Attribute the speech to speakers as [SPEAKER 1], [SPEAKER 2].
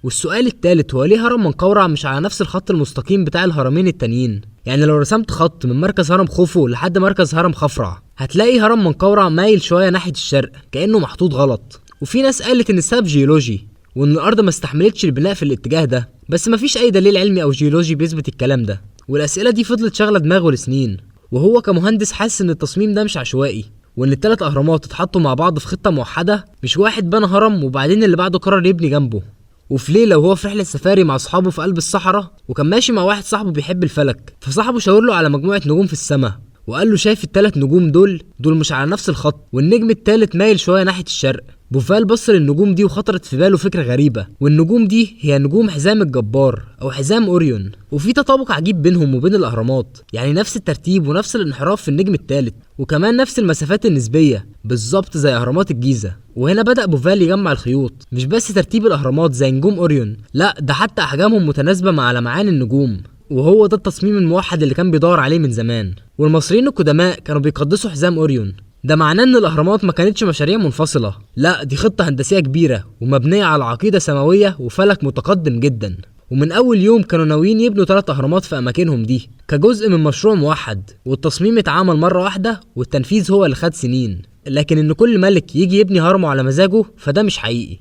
[SPEAKER 1] والسؤال التالت هو ليه هرم منقورع مش على نفس الخط المستقيم بتاع الهرمين التانيين؟ يعني لو رسمت خط من مركز هرم خوفو لحد مركز هرم خفرع هتلاقي هرم منقورع مايل شويه ناحيه الشرق كانه محطوط غلط. وفي ناس قالت ان السبب جيولوجي وان الارض ما استحملتش البناء في الاتجاه ده، بس مفيش اي دليل علمي او جيولوجي بيثبت الكلام ده. والاسئله دي فضلت شاغله دماغه لسنين، وهو كمهندس حاسس ان التصميم ده مش عشوائي، وان الثلاث اهرامات اتحطوا مع بعض في خطه موحده، مش واحد بنى هرم وبعدين اللي بعده قرر يبني جنبه. وفي ليله وهو في رحله سفاري مع اصحابه في قلب الصحراء، وكان ماشي مع واحد صاحبه بيحب الفلك، فصاحبه شاور له على مجموعه نجوم في السماء وقال له شايف الثلاث نجوم دول مش على نفس الخط، والنجم الثالث مايل شويه ناحيه الشرق. بوفال بص للنجوم دي وخطرت في باله فكره غريبه، والنجوم دي هي نجوم حزام الجبار او حزام اوريون، وفي تطابق عجيب بينهم وبين الاهرامات، يعني نفس الترتيب ونفس الانحراف في النجم الثالث، وكمان نفس المسافات النسبيه بالظبط زي اهرامات الجيزه. وهنا بدأ بوفال يجمع الخيوط، مش بس ترتيب الاهرامات زي نجوم اوريون، لا ده حتى احجامهم متناسبه مع لمعان النجوم، وهو ده التصميم الموحد اللي كان بيدور عليه من زمان. والمصريين القدماء كانوا بيقدسوا حزام اوريون، ده معناه ان الاهرامات ما كانتش مشاريع منفصله، لا دي خطه هندسيه كبيره ومبنيه على عقيده سماويه وفلك متقدم جدا. ومن اول يوم كانوا ناويين يبنوا 3 اهرامات في اماكنهم دي كجزء من مشروع موحد، والتصميم اتعمل مره واحده والتنفيذ هو اللي خد سنين. لكن ان كل ملك يجي يبني هرمه على مزاجه فده مش حقيقي.